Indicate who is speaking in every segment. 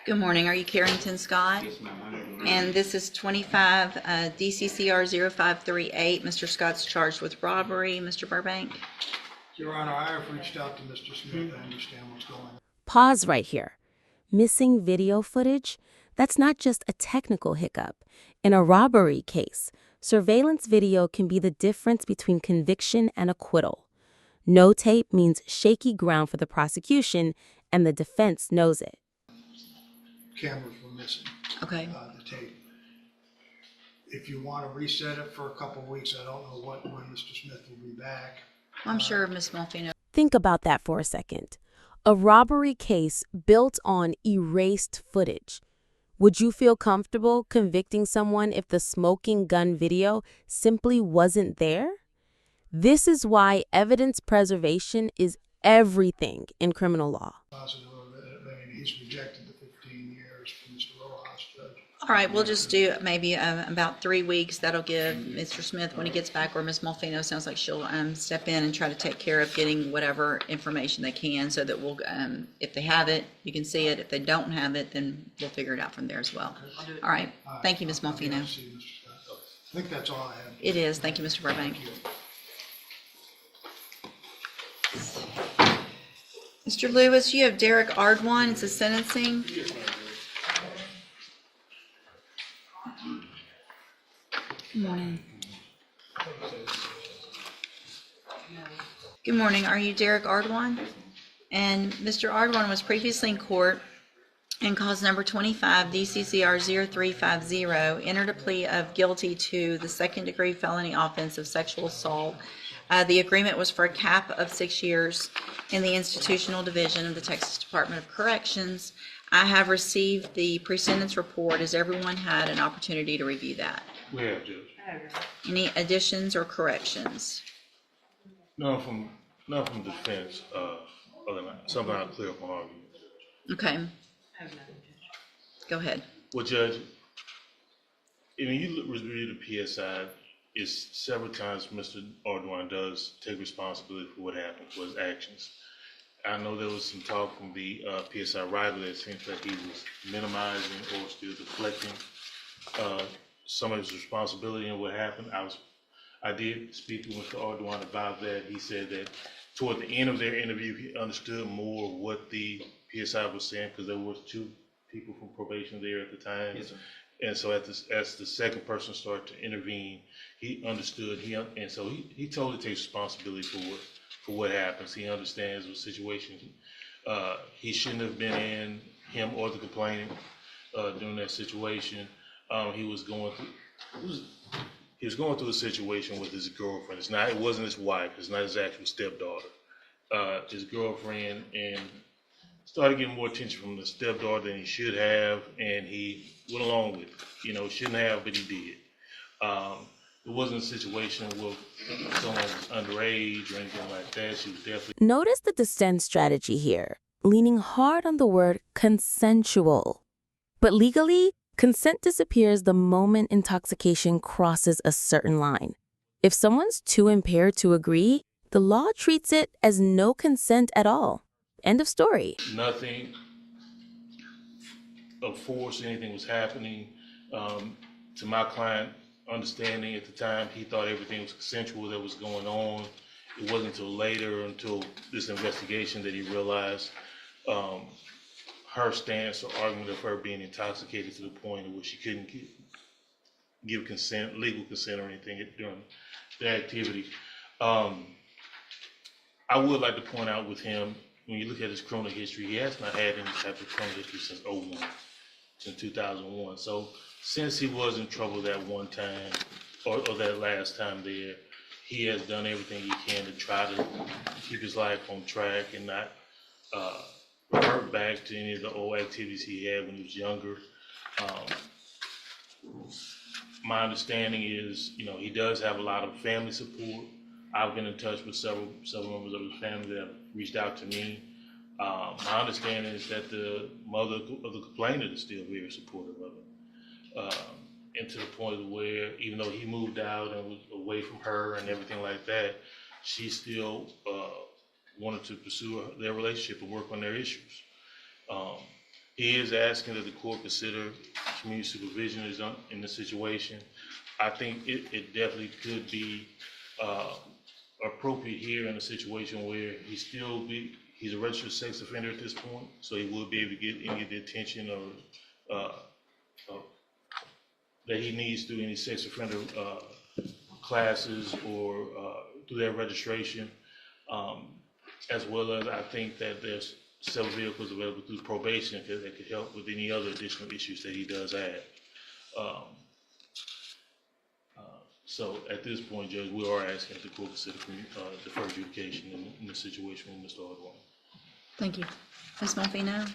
Speaker 1: Good morning. Are you Carrington Scott?
Speaker 2: Yes, ma'am.
Speaker 1: And this is 25 DCCR 0538. Mr. Scott's charged with robbery. Mr. Burbank?
Speaker 3: Your Honor, I have reached out to Mr. Smith. I understand what's going on.
Speaker 4: Pause right here. Missing video footage? That's not just a technical hiccup. In a robbery case, surveillance video can be the difference between conviction and acquittal. No tape means shaky ground for the prosecution, and the defense knows it.
Speaker 3: Cameras were missing.
Speaker 1: Okay.
Speaker 3: The tape. If you want to reset it for a couple of weeks, I don't know when Mr. Smith will be back.
Speaker 1: I'm sure Ms. Malfino.
Speaker 4: Think about that for a second. A robbery case built on erased footage. Would you feel comfortable convicting someone if the smoking gun video simply wasn't there? This is why evidence preservation is everything in criminal law.
Speaker 3: Positive of it. I mean, he's rejected the 15 years from Mr. Rojas, Judge.
Speaker 1: All right, we'll just do maybe about 3 weeks. That'll give Mr. Smith, when he gets back, or Ms. Malfino, sounds like she'll step in and try to take care of getting whatever information they can, so that we'll, if they have it, you can see it. If they don't have it, then we'll figure it out from there as well. All right. Thank you, Ms. Malfino.
Speaker 3: I'll see you, Mr. Scott. I think that's all I have.
Speaker 1: It is. Thank you, Mr. Burbank. Mr. Lewis, you have Derek Ardwan. It's a sentencing. Good morning. Good morning. Are you Derek Ardwan? And Mr. Ardwan was previously in court in cause number 25 DCCR 0350, entered a plea of guilty to the second-degree felony offense of sexual assault. The agreement was for a cap of 6 years in the institutional division of the Texas Department of Corrections. I have received the pre-sentence report. Has everyone had an opportunity to review that?
Speaker 2: We have, Judge.
Speaker 1: Any additions or corrections?
Speaker 2: None from defense, other than that. Something I'll clear up my argument, Judge.
Speaker 1: Okay. Go ahead.
Speaker 2: Well, Judge, when you review the PSI, it's several times Mr. Ardwan does take responsibility for what happened, for his actions. I know there was some talk from the PSI writer that seems like he was minimizing or still deflecting some of his responsibility in what happened. I did speak with Mr. Ardwan about that. He said that toward the end of their interview, he understood more of what the PSI was saying, because there was 2 people from probation there at the time.
Speaker 5: Yes, sir.
Speaker 2: And so as the second person started to intervene, he understood. And so he totally takes responsibility for what happens. He understands the situation. He shouldn't have been in, him or the complainant, during that situation. He was going through a situation with his girlfriend. It wasn't his wife. It's not his actual stepdaughter. His girlfriend, and started getting more attention from the stepdaughter than he should have, and he went along with it. Shouldn't have, but he did. It wasn't a situation where someone was underage or anything like that. She was definitely.
Speaker 4: Notice the dissent strategy here, leaning hard on the word consensual. But legally, consent disappears the moment intoxication crosses a certain line. If someone's too impaired to agree, the law treats it as no consent at all. End of story.
Speaker 2: Nothing of force, anything was happening. To my client understanding at the time, he thought everything was consensual that was going on. It wasn't until later, until this investigation, that he realized her stance or argument of her being intoxicated to the point where she couldn't give consent, legal consent or anything during the activity. I would like to point out with him, when you look at his criminal history, he has not had any type of criminal history since 2001. So since he was in trouble that one time, or that last time there, he has done everything he can to try to keep his life on track and not revert back to any of the old activities he had when he was younger. My understanding is, he does have a lot of family support. I've been in touch with several members of his family that have reached out to me. My understanding is that the mother of the complainant is still very supportive of it. And to the point where, even though he moved out and was away from her and everything like that, she still wanted to pursue their relationship and work on their issues. He is asking that the court consider community supervision in this situation. I think it definitely could be appropriate here in a situation where he's a registered sex offender at this point, so he will be able to get any of the attention or that he needs through any sex offender classes or through their registration, as well as I think that there's several vehicles available through probation that could help with any other additional issues that he does have. So at this point, Judge, we are asking that the court consider deferred adjudication in the situation with Mr. Hardwine.
Speaker 1: Thank you. Ms. Malvino?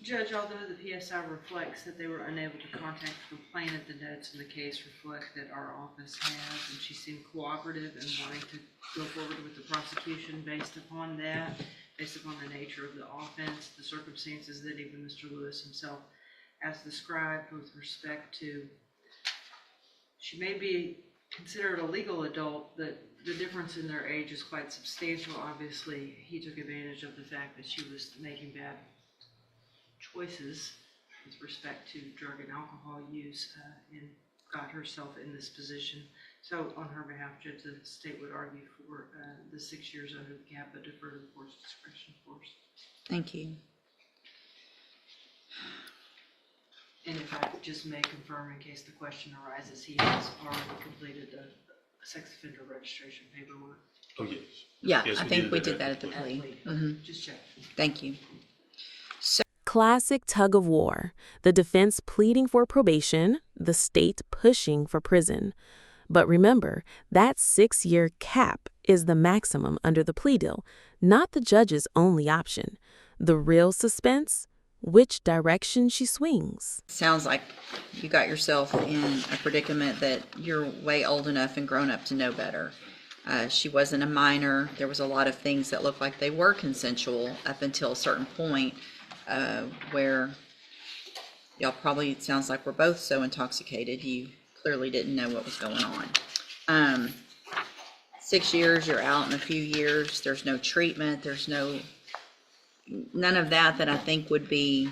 Speaker 5: Judge, although the PSI reflects that they were unable to contact the complainant, the notes in the case reflect that our office has, and she seemed cooperative and wanting to go forward with the prosecution based upon that, based upon the nature of the offense, the circumstances that even Mr. Lewis himself has described with respect to, she may be considered a legal adult, but the difference in their age is quite substantial. Obviously, he took advantage of the fact that she was making bad choices with respect to drug and alcohol use and got herself in this position. So on her behalf, Judge, the state would argue for the 6 years under the cap, but defer to the court's discretion, of course.
Speaker 1: Thank you.
Speaker 5: And if I just may confirm, in case the question arises, he has already completed the sex offender registration paperwork.
Speaker 2: Oh, yes.
Speaker 1: Yeah,
Speaker 2: Yes,
Speaker 1: I think we did that at the plea.
Speaker 5: Just check.
Speaker 1: Thank you.
Speaker 4: Classic tug of war. The defense pleading for probation, the state pushing for prison. But remember, that 6-year cap is the maximum under the plea deal, not the judge's only option. The real suspense? Which direction she swings.
Speaker 1: Sounds like you got yourself in a predicament that you're way old enough and grown up to know better. She wasn't a minor. There was a lot of things that looked like they were consensual up until a certain point where y'all probably, it sounds like we're both so intoxicated, you clearly didn't know what was going on. 6 years, you're out in a few years. There's no treatment. There's none of that I think would be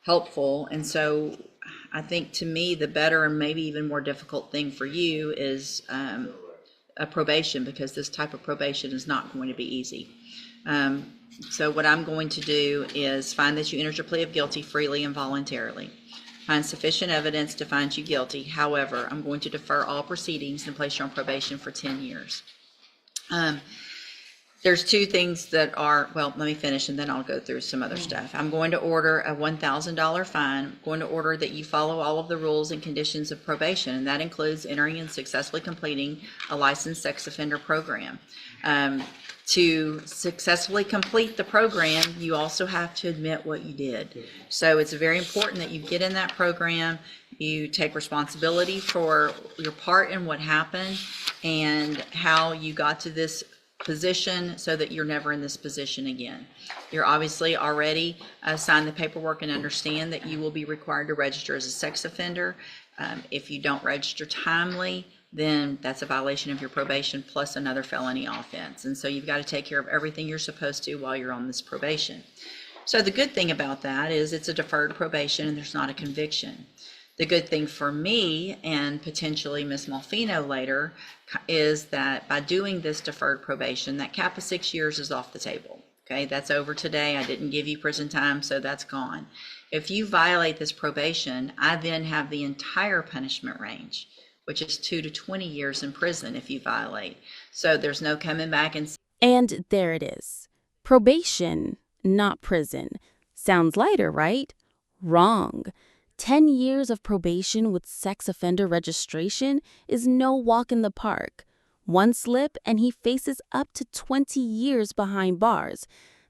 Speaker 1: helpful. And so I think to me, the better and maybe even more difficult thing for you is a probation, because this type of probation is not going to be easy. So what I'm going to do is find that you entered your plea of guilty freely and voluntarily. Find sufficient evidence to find you guilty. However, I'm going to defer all proceedings and place you on probation for 10 years. There's two things that are, well, let me finish and then I'll go through some other stuff. I'm going to order a $1,000 fine. I'm going to order that you follow all of the rules and conditions of probation, and that includes entering and successfully completing a licensed sex offender program. To successfully complete the program, you also have to admit what you did. So it's very important that you get in that program, you take responsibility for your part in what happened and how you got to this position so that you're never in this position again. You're obviously already signed the paperwork and understand that you will be required to register as a sex offender. If you don't register timely, then that's a violation of your probation plus another felony offense. And so you've got to take care of everything you're supposed to while you're on this probation. So the good thing about that is it's a deferred probation and there's not a conviction. The good thing for me and potentially Ms. Malfino later is that by doing this deferred probation, that cap of 6 years is off the table. Okay, that's over today. I didn't give you prison time, so that's gone. If you violate this probation, I then have the entire punishment range, which is 2 to 20 years in prison if you violate. So there's no coming back and...
Speaker 4: And there it is. Probation, not prison. Sounds lighter, right? Wrong. 10 years of probation with sex offender registration is no walk in the park. One slip and he faces up to 20 years behind bars.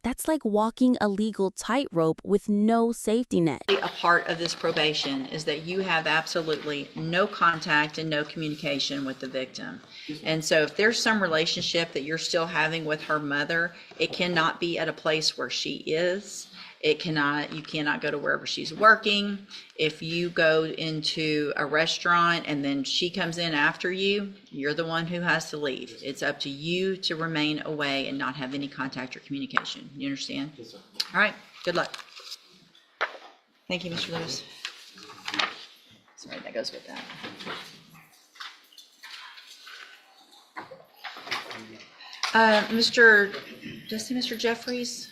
Speaker 4: That's like walking a legal tightrope with no safety net.
Speaker 1: A part of this probation is that you have absolutely no contact and no communication with the victim. And so if there's some relationship that you're still having with her mother, it cannot be at a place where she is. You cannot go to wherever she's working. If you go into a restaurant and then she comes in after you, you're the one who has to leave. It's up to you to remain away and not have any contact or communication. You understand?
Speaker 2: Yes, sir.
Speaker 1: All right. Good luck. Thank you, Mr. Lewis. Sorry, that goes with that. Mr. Jeffries?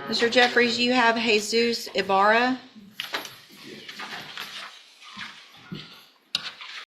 Speaker 1: Mr. Jeffries, you have Jesus Ibarra